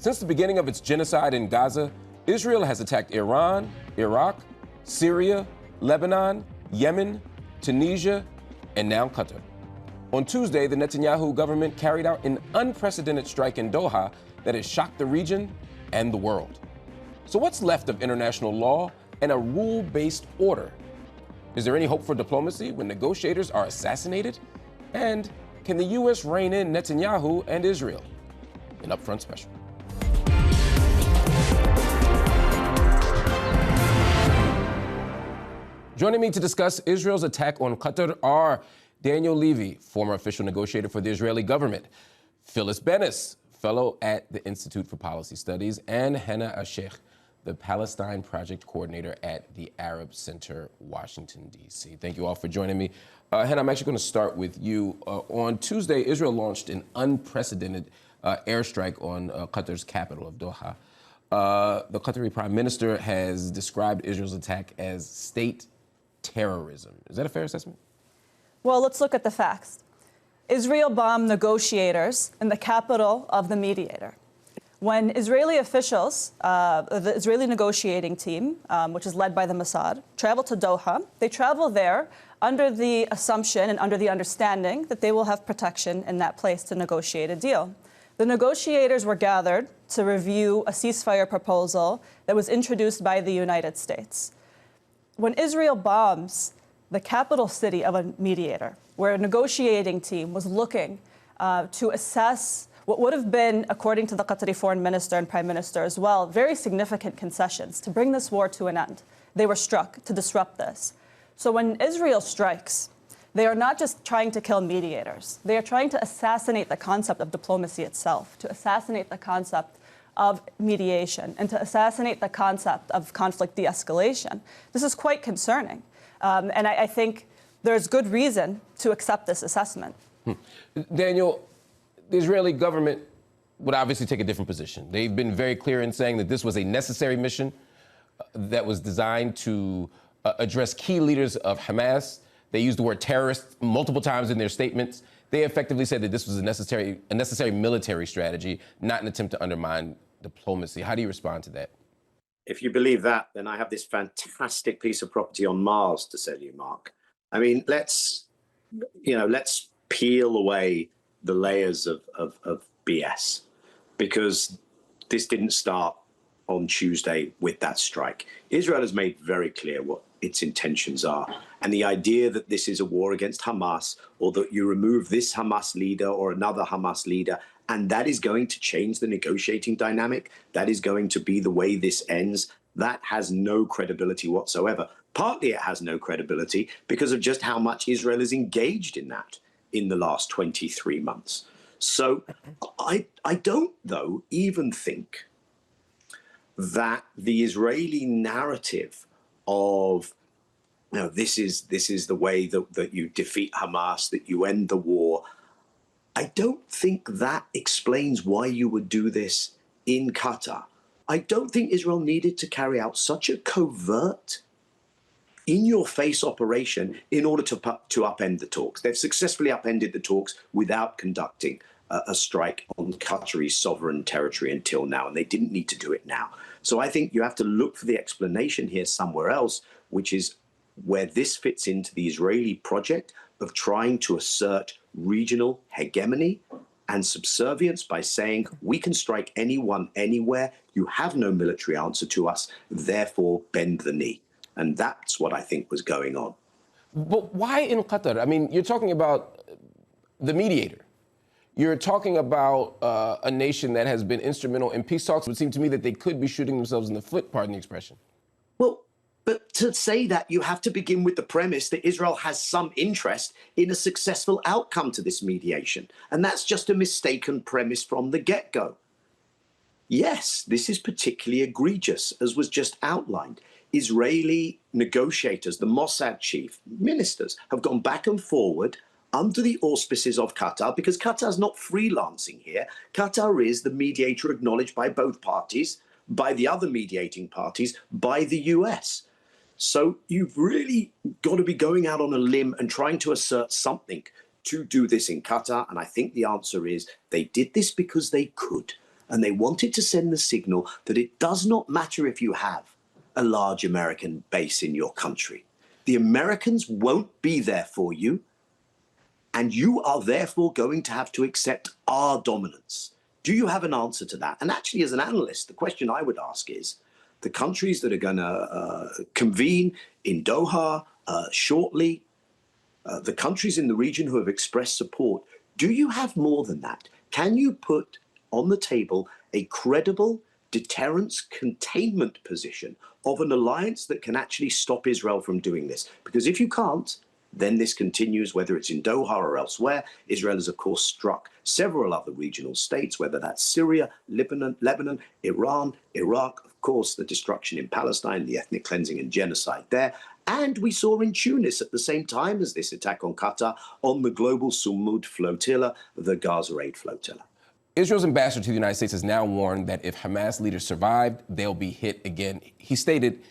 Since the beginning of its genocide in Gaza, Israel has attacked Iran, Iraq, Syria, Lebanon, Yemen, Tunisia, and now Qatar. On Tuesday, the Netanyahu government carried out an unprecedented strike in Doha that has shocked the region and the world. So what's left of international law and a rule-based order? Is there any hope for diplomacy when negotiators are assassinated? And can the U.S. rein in Netanyahu and Israel? An UpFront special. Joining me to discuss Israel's attack on Qatar are Daniel Levy, former official negotiator for the Israeli government, Phyllis Bennis, fellow at the Institute for Policy Studies, and Hanna Alshaikh, the Palestine Project coordinator at the Arab Center, Washington, D.C. Thank you all for joining me. Hanna, I'm actually going to start with you. On Tuesday, Israel launched an unprecedented airstrike on Qatar's capital of Doha. The Qatari Prime Minister has described Israel's attack as state terrorism. Is that a fair assessment? Well, let's look at the facts. Israel bombed negotiators in the capital of the mediator. When Israeli officials, the Israeli negotiating team, which is led by the Mossad, travel to Doha, they travel there under the assumption and under the understanding that they will have protection in that place to negotiate a deal. The negotiators were gathered to review a ceasefire proposal that was introduced by the United States. When Israel bombs the capital city of a mediator, where a negotiating team was looking to assess what would have been, according to the Qatari foreign minister and prime minister as well, very significant concessions to bring this war to an end. They were struck to disrupt this. So when Israel strikes, they are not just trying to kill mediators. They are trying to assassinate the concept of diplomacy itself, to assassinate the concept of mediation, and to assassinate the concept of conflict de-escalation. This is quite concerning. And I think there's good reason to accept this assessment. Daniel, the Israeli government would obviously take a different position. They've been very clear in saying that this was a necessary mission that was designed to address key leaders of Hamas. They used the word terrorist multiple times in their statements. They effectively said that this was a necessary military strategy, not an attempt to undermine diplomacy. How do you respond to that? If you believe that, then I have this fantastic piece of property on Mars to sell you, Mark. I mean, let's peel away the layers of BS, because this didn't start on Tuesday with that strike. Israel has made very clear what its intentions are. And the idea that this is a war against Hamas, or that you remove this Hamas leader or another Hamas leader, and that is going to change the negotiating dynamic, that is going to be the way this ends, that has no credibility whatsoever. Partly it has no credibility because of just how much Israel is engaged in that in the last 23 months. So I don't, though, even think that the Israeli narrative of, you know, this is the way that you defeat Hamas, that you end the war, I don't think that explains why you would do this in Qatar. I don't think Israel needed to carry out such a covert, in-your-face operation in order to upend the talks. They've successfully upended the talks without conducting a strike on Qatari sovereign territory until now, and they didn't need to do it now. So I think you have to look for the explanation here somewhere else, which is where this fits into the Israeli project of trying to assert regional hegemony and subservience by saying, we can strike anyone, anywhere, you have no military answer to us, therefore bend the knee. And that's what I think was going on. But why in Qatar? I mean, you're talking about the mediator. You're talking about a nation that has been instrumental in peace talks. It would seem to me that they could be shooting themselves in the foot, pardon the expression. Well, but to say that, you have to begin with the premise that Israel has some interest in a successful outcome to this mediation. And that's just a mistaken premise from the get-go. Yes, this is particularly egregious, as was just outlined. Israeli negotiators, the Mossad chief, ministers, have gone back and forward under the auspices of Qatar, because Qatar's not freelancing here. Qatar is the mediator acknowledged by both parties, by the other mediating parties, by the US. So you've really got to be going out on a limb and trying to assert something to do this in Qatar. And I think the answer is they did this because they could. And they wanted to send the signal that it does not matter if you have a large American base in your country. The Americans won't be there for you, and you are therefore going to have to accept our dominance. Do you have an answer to that? And actually, as an analyst, the question I would ask is, the countries that are going to convene in Doha shortly, the countries in the region who have expressed support, do you have more than that? Can you put on the table a credible deterrence containment position of an alliance that can actually stop Israel from doing this? Because if you can't, then this continues, whether it's in Doha or elsewhere. Israel has, of course, struck several other regional states, whether that's Syria, Lebanon, Iran, Iraq, of course, the destruction in Palestine, the ethnic cleansing and genocide there. And we saw in Tunis at the same time as this attack on Qatar, on the global Sumud flotilla, the Gaza aid flotilla. Israel's ambassador to the United States has now warned that if Hamas leaders survived, they'll be hit again. He stated,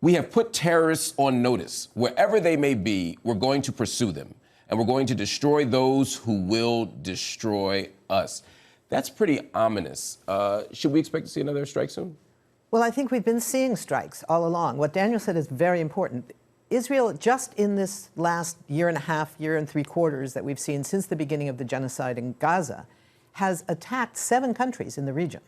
"We have put terrorists on notice. Wherever they may be, we're going to pursue them, and we're going to destroy those who will destroy us." That's pretty ominous. Should we expect to see another strike soon? Well, I think we've been seeing strikes all along. What Daniel said is very important. Israel, just in this last year and a half, year and 3/4 that we've seen since the beginning of the genocide in Gaza, has attacked 7 countries in the region.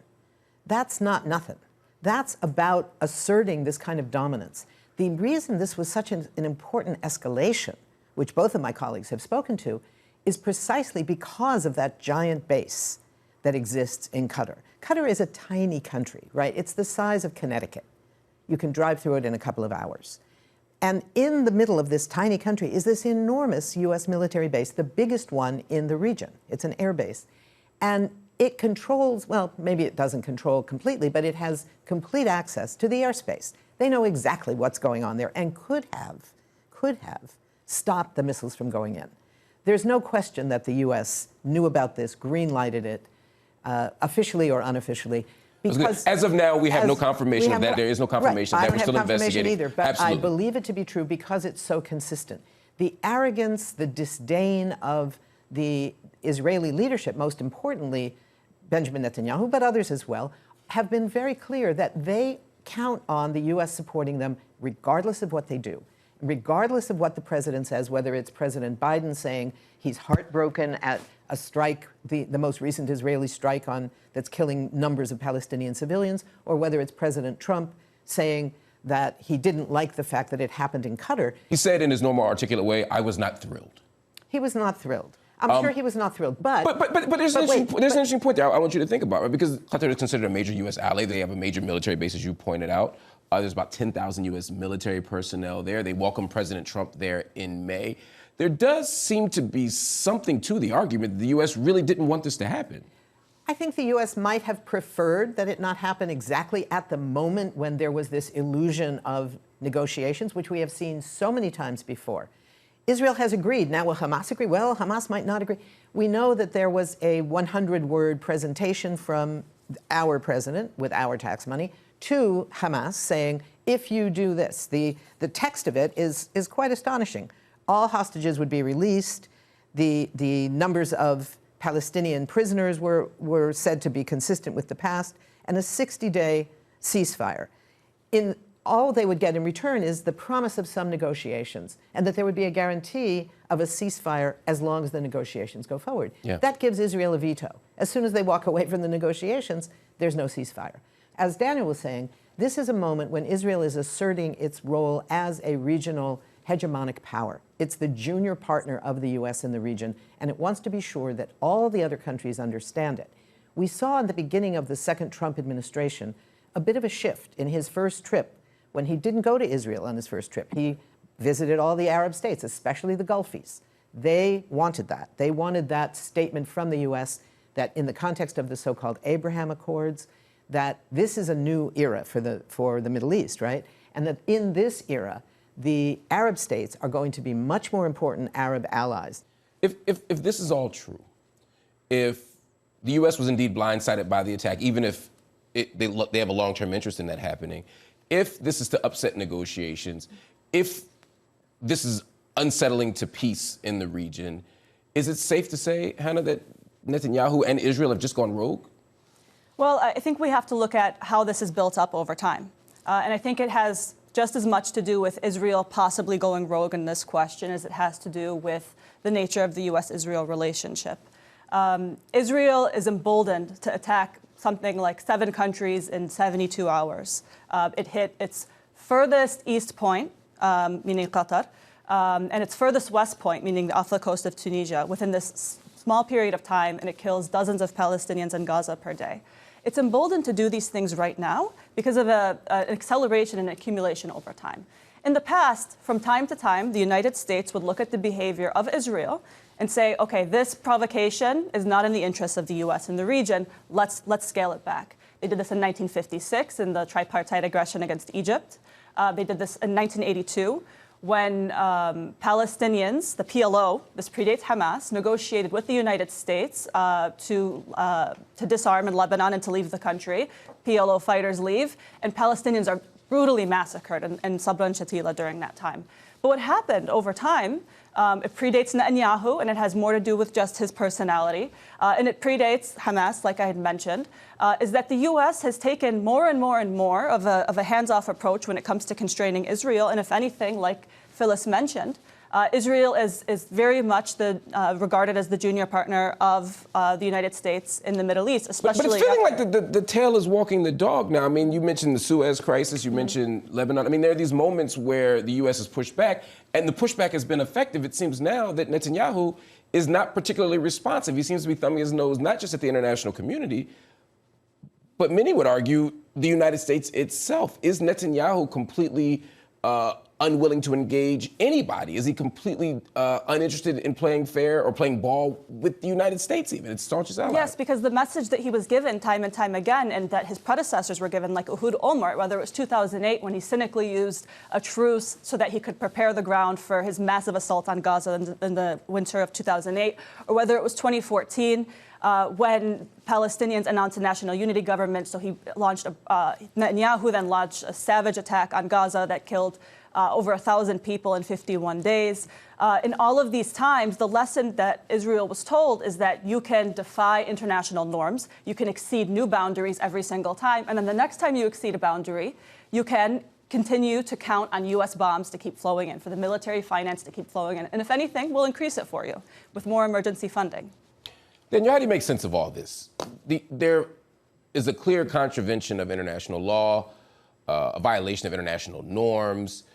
That's not nothing. That's about asserting this kind of dominance. The reason this was such an important escalation, which both of my colleagues have spoken to, is precisely because of that giant base that exists in Qatar. Qatar is a tiny country, right? It's the size of Connecticut. You can drive through it in a couple of hours. And in the middle of this tiny country is this enormous US military base, the biggest one in the region. It's an air base. And it controls, well, maybe it doesn't control completely, but it has complete access to the airspace. They know exactly what's going on there and could have stopped the missiles from going in. There's no question that the US knew about this, green-lighted it, officially or unofficially. Because as of now, we have no confirmation of that. There is no confirmation right. that we're still investigating. Either, but Absolutely. I believe it to be true because it's so consistent. The arrogance, the disdain of the Israeli leadership, most importantly, Benjamin Netanyahu, but others as well, have been very clear that they count on the U.S. supporting them regardless of what they do, regardless of what the president says, whether it's President Biden saying he's heartbroken at a strike, the most recent Israeli strike that's killing numbers of Palestinian civilians, or whether it's President Trump saying that he didn't like the fact that it happened in Qatar. He said in his normal articulate way, "I was not thrilled." He was not thrilled. I'm sure he was not thrilled, but there's an interesting point there I want you to think about, right? Because Qatar is considered a major U.S. ally. They have a major military base, as you pointed out. There's about 10,000 U.S. military personnel there. They welcomed President Trump there in May. There does seem to be something to the argument that the U.S. really didn't want this to happen. I think the U.S. might have preferred that it not happen exactly at the moment when there was this illusion of negotiations, which we have seen so many times before. Israel has agreed. Now, will Hamas agree? Well, Hamas might not agree. We know that there was a 100-word presentation from our president with our tax money to Hamas saying, if you do this, the text of it is quite astonishing. All hostages would be released. The numbers of Palestinian prisoners were said to be consistent with the past, and a 60-day ceasefire. All they would get in return is the promise of some negotiations, and that there would be a guarantee of a ceasefire as long as the negotiations go forward. Yeah. That gives Israel a veto. As soon as they walk away from the negotiations, there's no ceasefire. As Daniel was saying, this is a moment when Israel is asserting its role as a regional hegemonic power. It's the junior partner of the U.S. in the region, and it wants to be sure that all the other countries understand it. We saw in the beginning of the second Trump administration a bit of a shift in his first trip. When he didn't go to Israel on his first trip, he visited all the Arab states, especially the Gulfies. They wanted that. They wanted that statement from the U.S. that in the context of the so-called Abraham Accords, that this is a new era for the Middle East, right? And that in this era, the Arab states are going to be much more important Arab allies. If this is all true, if the U.S. was indeed blindsided by the attack, even if they have a long-term interest in that happening, if this is to upset negotiations, if this is unsettling to peace in the region, is it safe to say, Hanna, that Netanyahu and Israel have just gone rogue? Well, I think we have to look at how this is built up over time. And I think it has just as much to do with Israel possibly going rogue in this question as it has to do with the nature of the U.S.-Israel relationship. Israel is emboldened to attack something like 7 countries in 72 hours. It hit its furthest east point, meaning Qatar, and its furthest west point, meaning off the coast of Tunisia, within this small period of time, and it kills dozens of Palestinians in Gaza per day. It's emboldened to do these things right now because of an acceleration and accumulation over time. In the past, from time to time, the United States would look at the behavior of Israel and say, okay, this provocation is not in the interests of the U.S. in the region. Let's scale it back. They did this in 1956 in the tripartite aggression against Egypt. They did this in 1982 when Palestinians, the PLO, this predates Hamas, negotiated with the United States to disarm in Lebanon and to leave the country. PLO fighters leave, and Palestinians are brutally massacred in Sabra and Shatila during that time. But what happened over time, it predates Netanyahu, and it has more to do with just his personality, and it predates Hamas, like I had mentioned, is that the U.S. has taken more and more and more of a hands-off approach when it comes to constraining Israel, and if anything, like Phyllis mentioned, Israel is very much regarded as the junior partner of the United States in the Middle East, especially. But it's feeling like the tail is walking the dog now. I mean, you mentioned the Suez crisis, you mentioned Lebanon. I mean, there are these moments where the U.S. has pushed back, and the pushback has been effective. It seems now that Netanyahu is not particularly responsive. He seems to be thumbing his nose not just at the international community, but many would argue the United States itself. Is Netanyahu completely unwilling to engage anybody? Is he completely uninterested in playing fair or playing ball with the United States even? It's staunchest ally. Yes, because the message that he was given time and time again, and that his predecessors were given, like Uhud Olmert, whether it was 2008 when he cynically used a truce so that he could prepare the ground for his massive assault on Gaza in the winter of 2008, or whether it was 2014 when Palestinians announced a national unity government. So he launched, Netanyahu then launched a savage attack on Gaza that killed over 1,000 people in 51 days. In all of these times, the lesson that Israel was told is that you can defy international norms, you can exceed new boundaries every single time, and then the next time you exceed a boundary, you can continue to count on U.S. bombs to keep flowing in, for the military finance to keep flowing in. And if anything, we'll increase it for you with more emergency funding. Then how do you make sense of all this? There is a clear contravention of international law, a violation of international norms,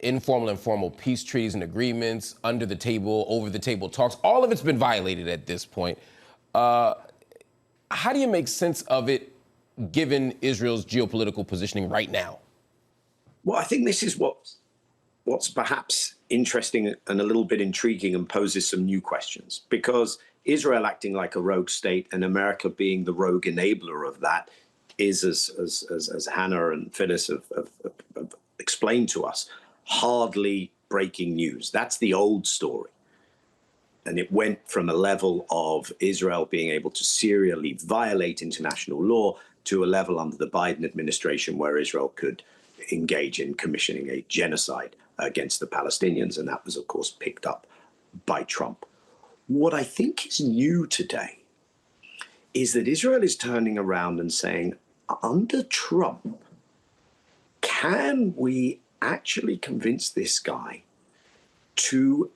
informal and formal peace treaties and agreements, under the table, over the table talks. All of it's been violated at this point. How do you make sense of it given Israel's geopolitical positioning right now? Well, I think this is what's perhaps interesting and a little bit intriguing and poses some new questions, because Israel acting like a rogue state and America being the rogue enabler of that is, as Hanna and Phyllis have explained to us, hardly breaking news. That's the old story. And it went from a level of Israel being able to serially violate international law to a level under the Biden administration where Israel could engage in commissioning a genocide against the Palestinians. And that was, of course, picked up by Trump. What I think is new today is that Israel is turning around and saying, under Trump, can we actually convince this guy to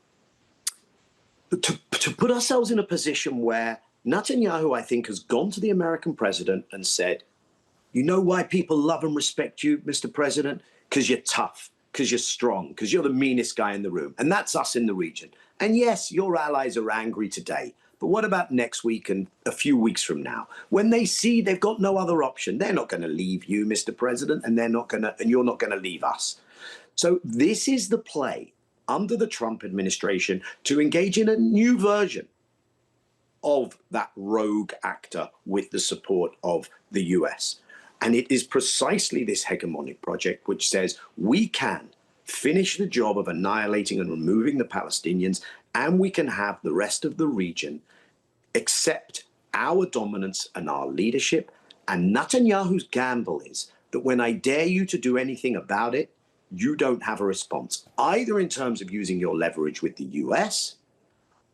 put ourselves in a position where Netanyahu, I think, has gone to the American president and said, you know why people love and respect you, Mr. President? Because you're tough, because you're strong, because you're the meanest guy in the room. And that's us in the region. And yes, your allies are angry today. But what about next week and a few weeks from now? When they see they've got no other option, they're not going to leave you, Mr. President, and you're not going to leave us. So this is the play under the Trump administration to engage in a new version of that rogue actor with the support of the US. And it is precisely this hegemonic project which says we can finish the job of annihilating and removing the Palestinians, and we can have the rest of the region accept our dominance and our leadership. And Netanyahu's gamble is that when I dare you to do anything about it, you don't have a response, either in terms of using your leverage with the US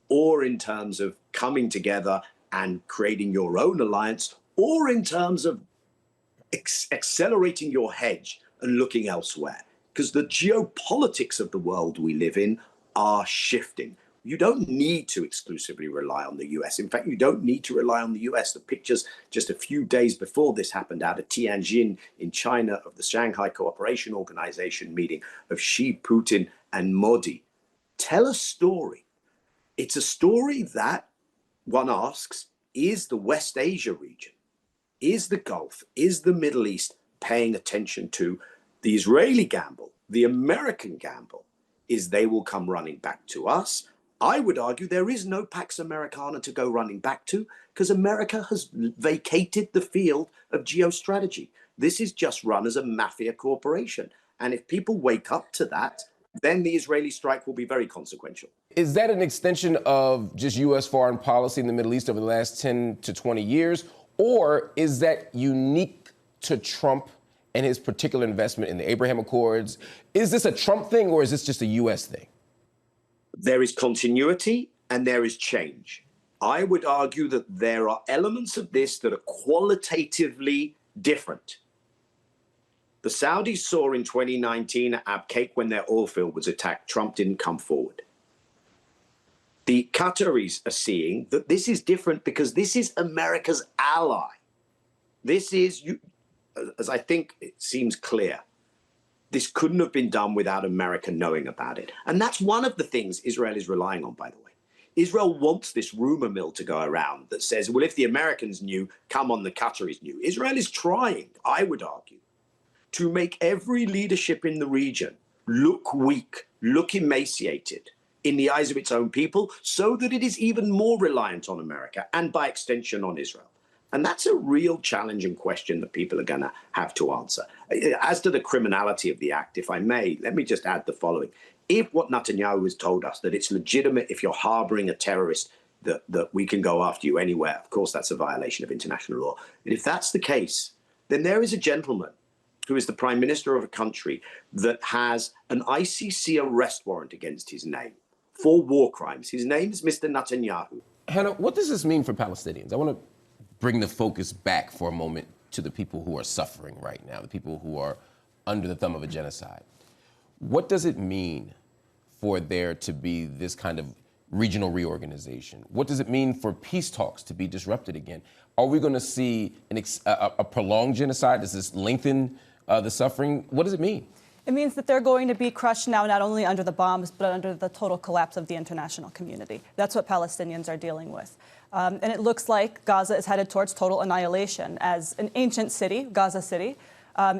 or in terms of coming together and creating your own alliance, or in terms of accelerating your hedge and looking elsewhere. Because the geopolitics of the world we live in are shifting. You don't need to exclusively rely on the US. In fact, you don't need to rely on the US. The pictures just a few days before this happened out of Tianjin in China of the Shanghai Cooperation Organization meeting of Xi, Putin, and Modi tell a story. It's a story that one asks, is the West Asia region, is the Gulf, is the Middle East paying attention to the Israeli gamble? The American gamble is they will come running back to us. I would argue there is no Pax Americana to go running back to because America has vacated the field of geostrategy. This is just run as a mafia corporation. And if people wake up to that, then the Israeli strike will be very consequential. Is that an extension of just U.S. foreign policy in the Middle East over the last 10 to 20 years? Or is that unique to Trump and his particular investment in the Abraham Accords? Is this a Trump thing or is this just a U.S. thing? There is continuity and there is change. I would argue that there are elements of this that are qualitatively different. The Saudis saw in 2019 at Abqaiq when their oil field was attacked, Trump didn't come forward. The Qataris are seeing that this is different because this is America's ally. This is, as I think it seems clear, this couldn't have been done without America knowing about it. And that's one of the things Israel is relying on, by the way. Israel wants this rumor mill to go around that says, well, if the Americans knew, come on, the Qataris knew. Israel is trying, I would argue, to make every leadership in the region look weak, look emaciated in the eyes of its own people, so that it is even more reliant on America and by extension on Israel. And that's a real challenging question that people are going to have to answer. As to the criminality of the act, if I may, let me just add the following. If what Netanyahu has told us, that it's legitimate if you're harboring a terrorist, that we can go after you anywhere, of course, that's a violation of international law. And if that's the case, then there is a gentleman who is the prime minister of a country that has an ICC arrest warrant against his name for war crimes. His name is Mr. Netanyahu. Hanna, what does this mean for Palestinians? I want to bring the focus back for a moment to the people who are suffering right now, the people who are under the thumb of a genocide. What does it mean for there to be this kind of regional reorganization? What does it mean for peace talks to be disrupted again? Are we going to see a prolonged genocide? Does this lengthen the suffering? What does it mean? It means that they're going to be crushed now not only under the bombs, but under the total collapse of the international community. That's what Palestinians are dealing with. And it looks like Gaza is headed towards total annihilation as an ancient city, Gaza City,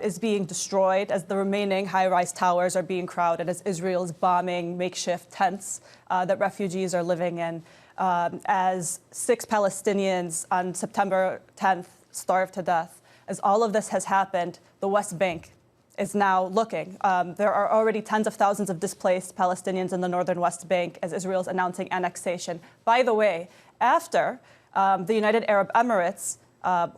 is being destroyed, as the remaining high-rise towers are being crowded, as Israel is bombing makeshift tents that refugees are living in, as 6 Palestinians on September 10th starved to death. As all of this has happened, the West Bank is now looking. There are already tens of thousands of displaced Palestinians in the northern West Bank as Israel is announcing annexation. By the way, after the United Arab Emirates,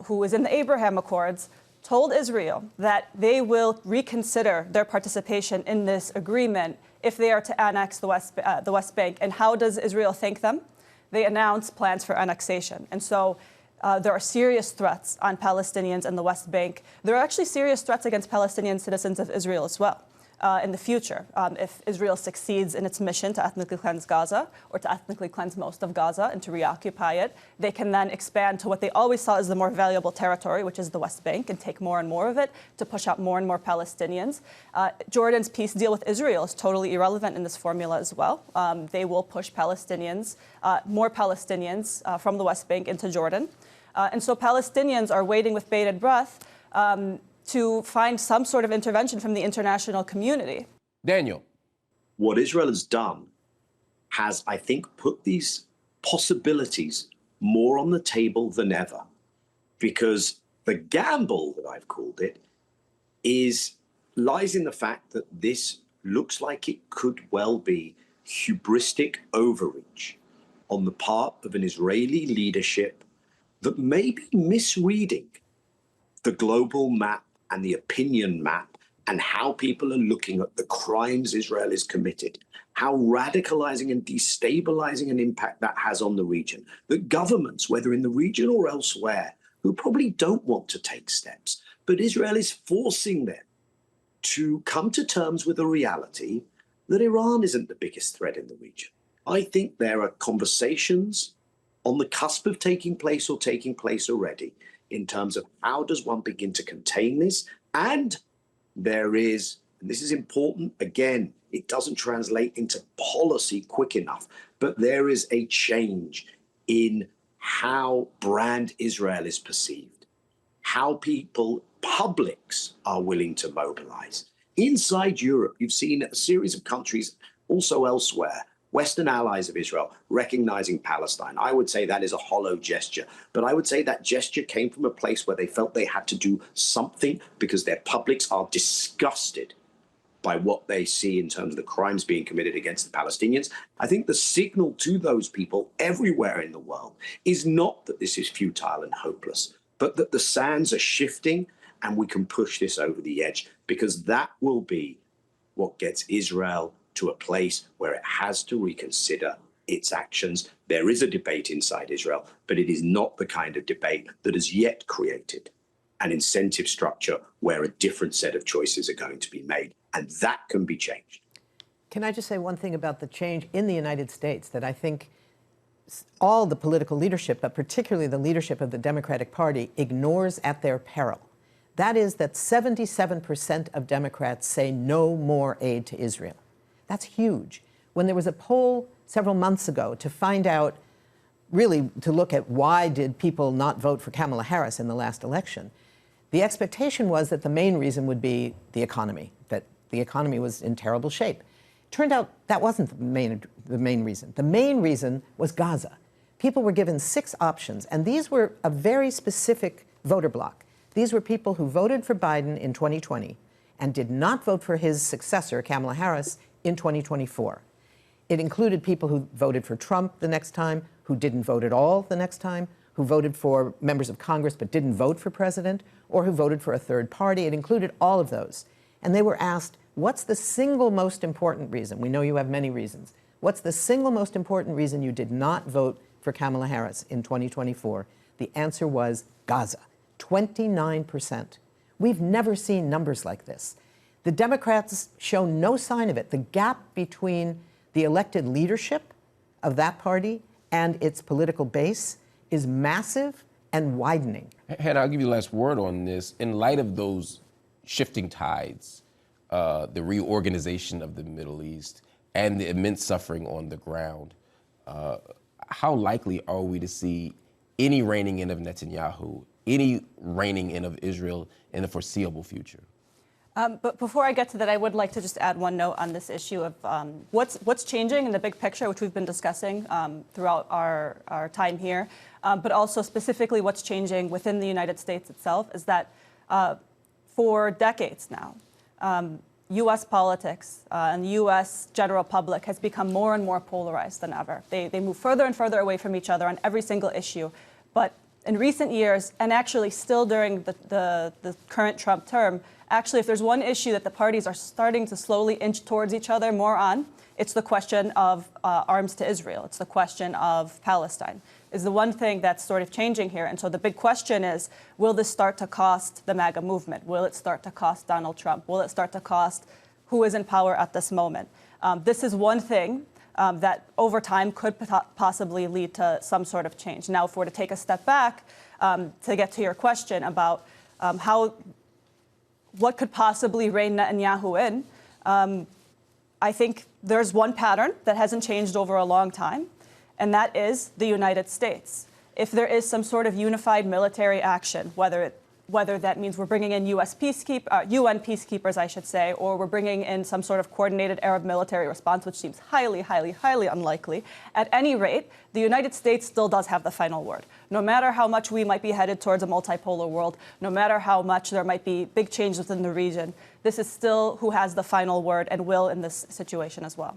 who is in the Abraham Accords, told Israel that they will reconsider their participation in this agreement if they are to annex the West Bank. And how does Israel thank them? They announce plans for annexation. And so there are serious threats on Palestinians in the West Bank. There are actually serious threats against Palestinian citizens of Israel as well in the future. If Israel succeeds in its mission to ethnically cleanse Gaza, or to ethnically cleanse most of Gaza and to reoccupy it, they can then expand to what they always saw as the more valuable territory, which is the West Bank, and take more and more of it to push out more and more Palestinians. Jordan's peace deal with Israel is totally irrelevant in this formula as well. They will push Palestinians, more Palestinians from the West Bank into Jordan. And so Palestinians are waiting with bated breath to find some sort of intervention from the international community. Daniel. What Israel has done has, I think, put these possibilities more on the table than ever. Because the gamble, that I've called it, lies in the fact that this looks like it could well be hubristic overreach on the part of an Israeli leadership that may be misreading the global map and the opinion map and how people are looking at the crimes Israel has committed, how radicalizing and destabilizing an impact that has on the region. That governments, whether in the region or elsewhere, who probably don't want to take steps, but Israel is forcing them to come to terms with the reality that Iran isn't the biggest threat in the region. I think there are conversations on the cusp of taking place or taking place already in terms of how does one begin to contain this. And there is, and this is important, again, it doesn't translate into policy quick enough, but there is a change in how brand Israel is perceived, how publics are willing to mobilize. Inside Europe, you've seen a series of countries also elsewhere, Western allies of Israel, recognizing Palestine. I would say that is a hollow gesture, but I would say that gesture came from a place where they felt they had to do something because their publics are disgusted by what they see in terms of the crimes being committed against the Palestinians. I think the signal to those people everywhere in the world is not that this is futile and hopeless, but that the sands are shifting and we can push this over the edge, because that will be what gets Israel to a place where it has to reconsider its actions. There is a debate inside Israel, but it is not the kind of debate that has yet created an incentive structure where a different set of choices are going to be made. And that can be changed. Can I just say one thing about the change in the United States that I think all the political leadership, but particularly the leadership of the Democratic Party, ignores at their peril? That is that 77% of Democrats say no more aid to Israel. That's huge. When there was a poll several months ago to find out, really to look at why did people not vote for Kamala Harris in the last election, the expectation was that the main reason would be the economy, that the economy was in terrible shape. Turned out that wasn't the main reason. The main reason was Gaza. People were given 6 options, and these were a very specific voter bloc. These were people who voted for Biden in 2020 and did not vote for his successor, Kamala Harris, in 2024. It included people who voted for Trump the next time, who didn't vote at all the next time, who voted for members of Congress but didn't vote for president, or who voted for a third party. It included all of those. And they were asked, what's the single most important reason? We know you have many reasons. What's the single most important reason you did not vote for Kamala Harris in 2024? The answer was Gaza, 29%. We've never seen numbers like this. The Democrats show no sign of it. The gap between the elected leadership of that party and its political base is massive and widening. Hanna, I'll give you the last word on this. In light of those shifting tides, the reorganization of the Middle East, and the immense suffering on the ground, how likely are we to see any reining in of Netanyahu, any reining in of Israel in the foreseeable future? But before I get to that, I would like to just add one note on this issue of what's changing in the big picture, which we've been discussing throughout our time here, but also specifically what's changing within the United States itself is that for decades now, U.S. politics and the U.S. general public has become more and more polarized than ever. They move further and further away from each other on every single issue. But in recent years, and actually still during the current Trump term, actually, if there's one issue that the parties are starting to slowly inch towards each other more on, it's the question of arms to Israel. It's the question of Palestine, is the one thing that's sort of changing here. And so the big question is, will this start to cost the MAGA movement? Will it start to cost Donald Trump? Will it start to cost who is in power at this moment? This is one thing that over time could possibly lead to some sort of change. Now, if we're to take a step back to get to your question about what could possibly rein Netanyahu in, I think there's one pattern that hasn't changed over a long time, and that is the United States. If there is some sort of unified military action, whether that means we're bringing in UN peacekeepers, I should say, or we're bringing in some sort of coordinated Arab military response, which seems highly, highly, highly unlikely. At any rate, the United States still does have the final word. No matter how much we might be headed towards a multipolar world, no matter how much there might be big changes within the region, this is still who has the final word and will in this situation as well.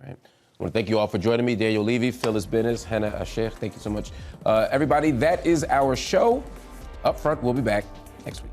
Right. I want to thank you all for joining me. Daniel Levy, Phyllis Bennis, Hanna Alshaikh, thank you so much. Everybody, that is our show. Up Front, we'll be back next week.